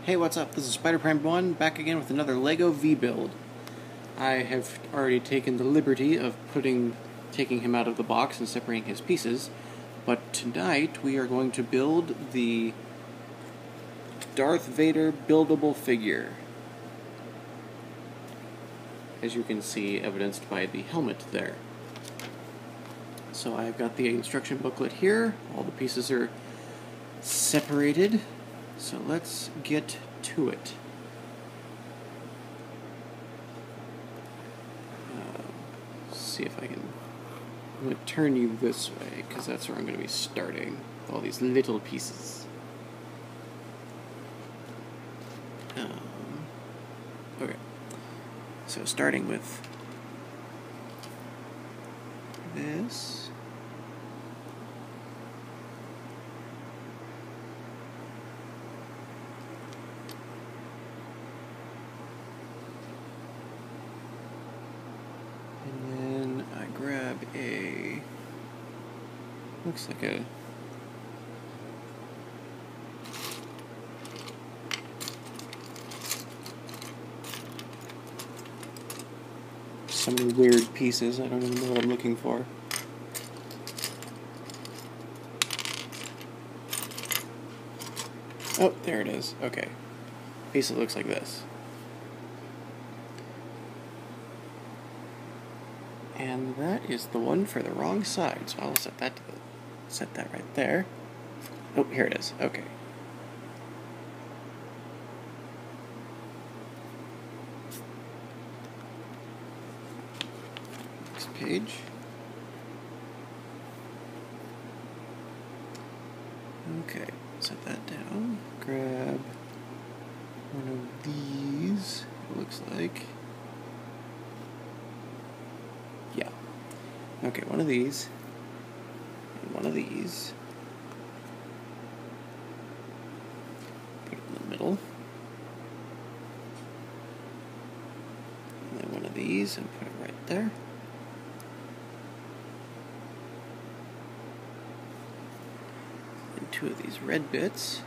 Hey, what's up? This is Spider-Prime1 back again with another LEGO V-Build. I have already taken the liberty of taking him out of the box and separating his pieces, but tonight we are going to build the Darth Vader buildable figure. As you can see, evidenced by the helmet there. So I've got the instruction booklet here. All the pieces are separated. So let's get to it. See if I can... I'm going to turn you this way, because that's where I'm going to be starting. With all these little pieces. Okay. So starting with this. And then I grab a, looks like a, so many weird pieces, I don't even know what I'm looking for. Oh, there it is, okay. Piece that looks like this. And that is the one for the wrong side, so I'll set that right there. Oh, here it is. Okay. Next page. Okay, set that down. Grab one of these, it looks like. Yeah. Okay, one of these, and one of these. Put it in the middle. And then one of these, and put it right there. And two of these red bits.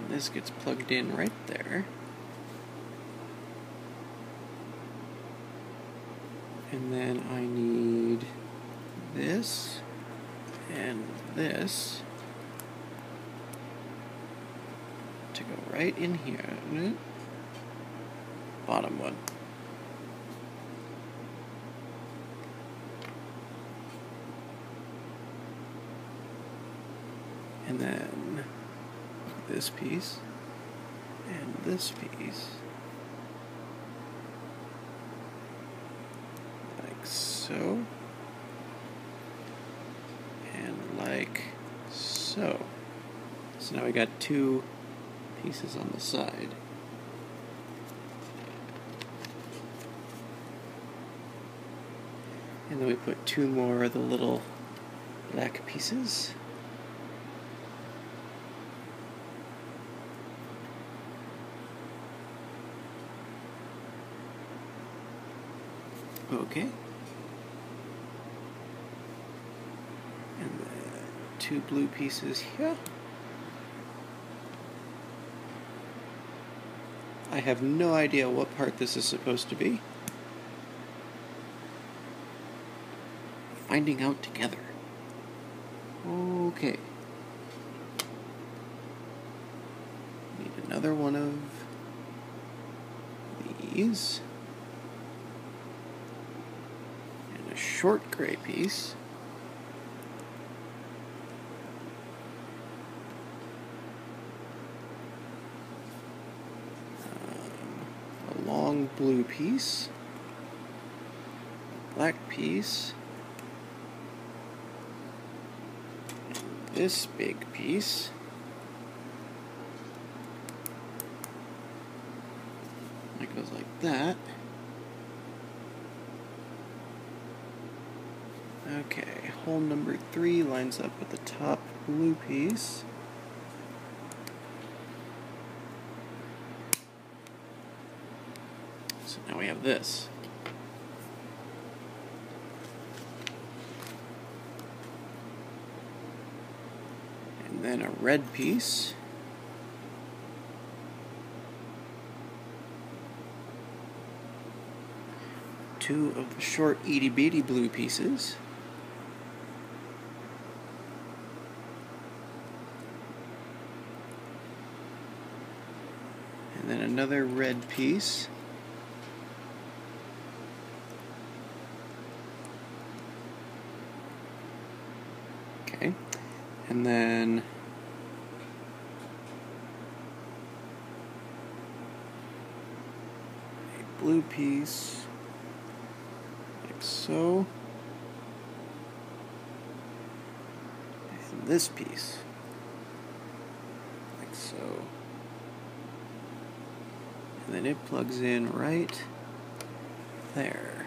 This gets plugged in right there. And then I need this and this to go right in here. Bottom one. And then this piece, and this piece, like so, and like so. So now we got two pieces on the side. And then we put two more of the little black pieces. Okay. And then two blue pieces here. I have no idea what part this is supposed to be. Finding out together. Okay. Need another one of these. Short gray piece. A long blue piece. A black piece. And this big piece. That goes like that. Okay, hole number 3 lines up with the top blue piece. So now we have this. And then a red piece. Two of the short itty-bitty blue pieces. And then another red piece. Okay. And then a blue piece, like so. And this piece, like so. And then it plugs in right there.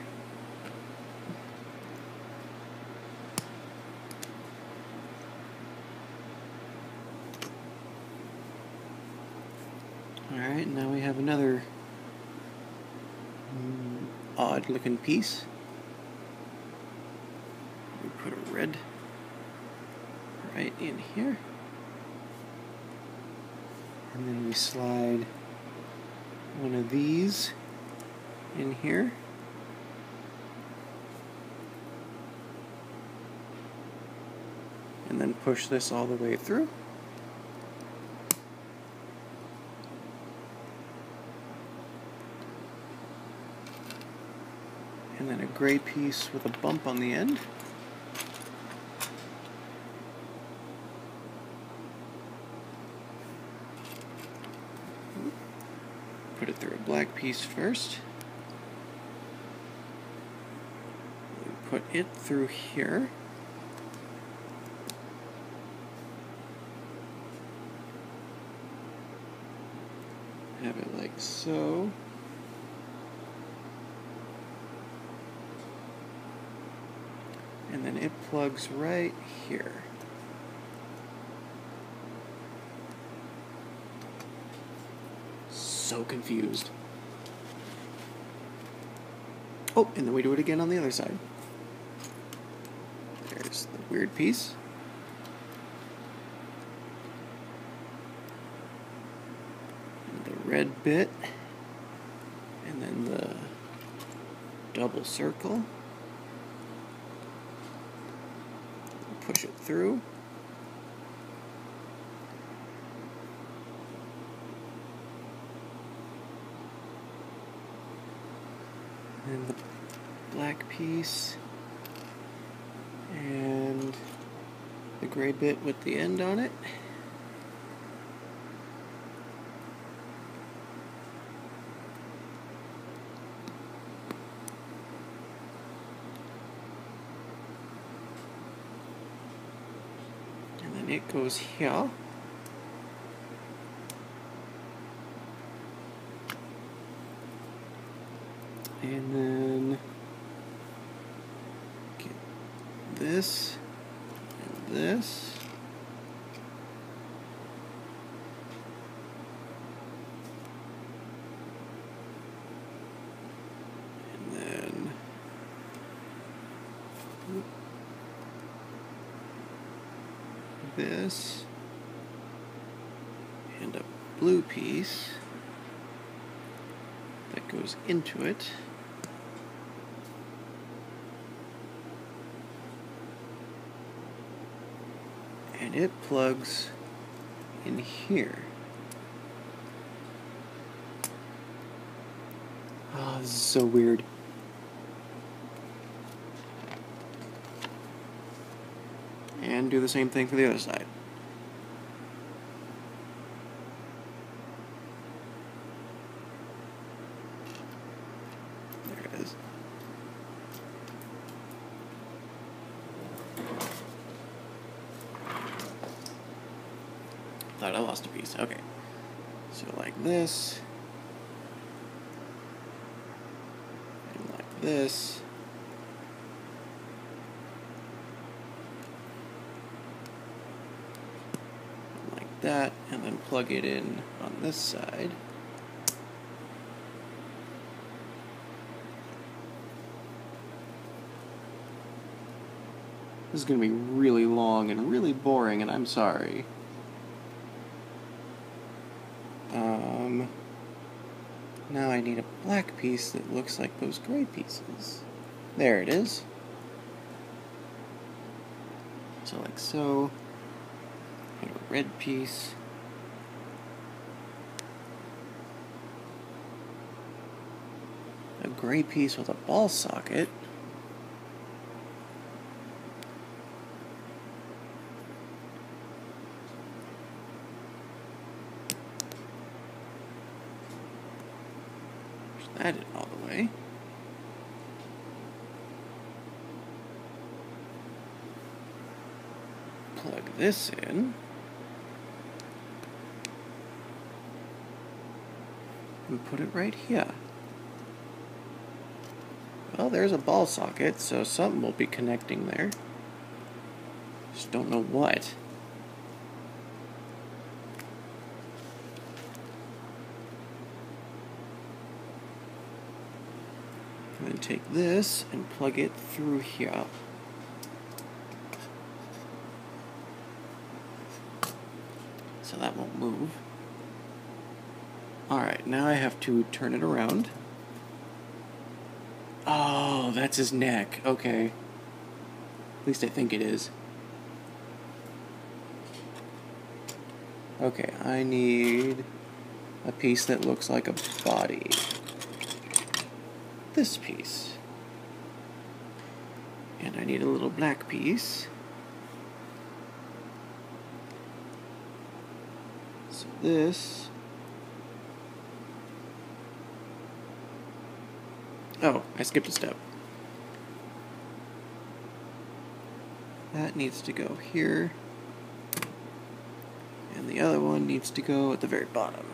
Alright, now we have another odd looking piece. We put a red right in here. And then we slide one of these in here. And then push this all the way through. And then a gray piece with a bump on the end. Put it through a black piece first. And put it through here. Have it like so. And then it plugs right here. So confused. Oh, and then we do it again on the other side. There's the weird piece. And the red bit. And then the double circle. Push it through. And the black piece. And the gray bit with the end on it. It goes here. And then get this and this. And then this and a blue piece that goes into it. And it plugs in here. Oh, this is so weird. And do the same thing for the other side. There it is. Thought I lost a piece. Okay. So like this. And like this. That, and then plug it in on this side. This is going to be really long and really boring, and I'm sorry. need a black piece that looks like those gray pieces. There it is. So like so. Put a red piece. A gray piece with a ball socket. Push that in all the way. Plug this in. And put it right here. Well, there's a ball socket, so something will be connecting there. Just don't know what. And then take this and plug it through here. So that won't move. Alright, now I have to turn it around. Oh, that's his neck. Okay. At least I think it is. Okay, I need a piece that looks like a body. This piece. And I need a little black piece. So this... Oh, I skipped a step. That needs to go here. And the other one needs to go at the very bottom.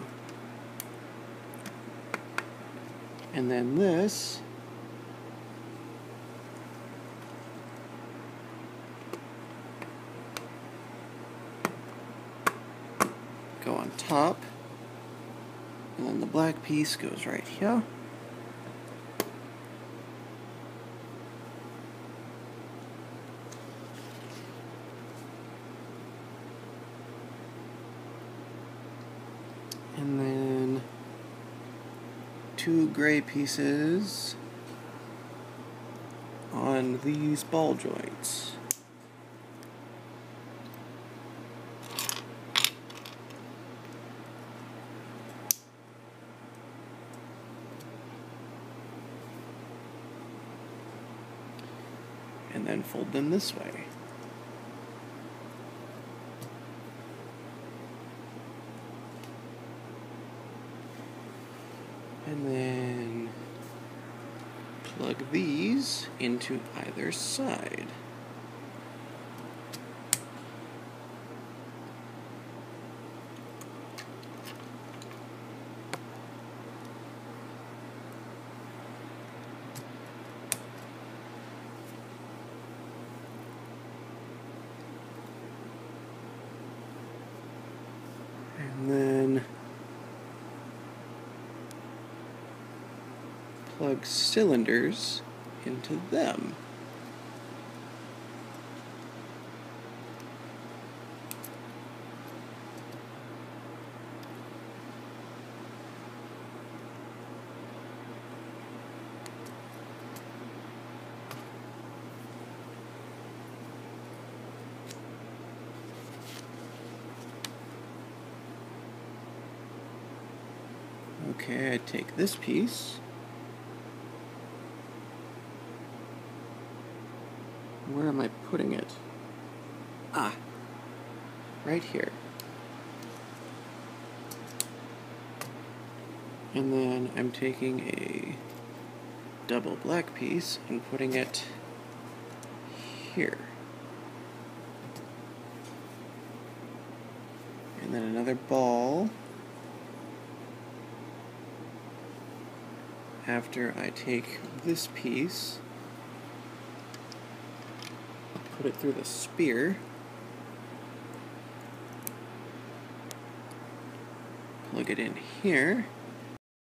And then this go on top. And then the black piece goes right here. And then two gray pieces on these ball joints. And then fold them this way. And then plug these into either side. And then plug cylinders into them. Okay, I take this piece. Where am I putting it? Ah, right here. And then I'm taking a double black piece and putting it here. And then another ball. After I take this piece, put it through the spear, plug it in here,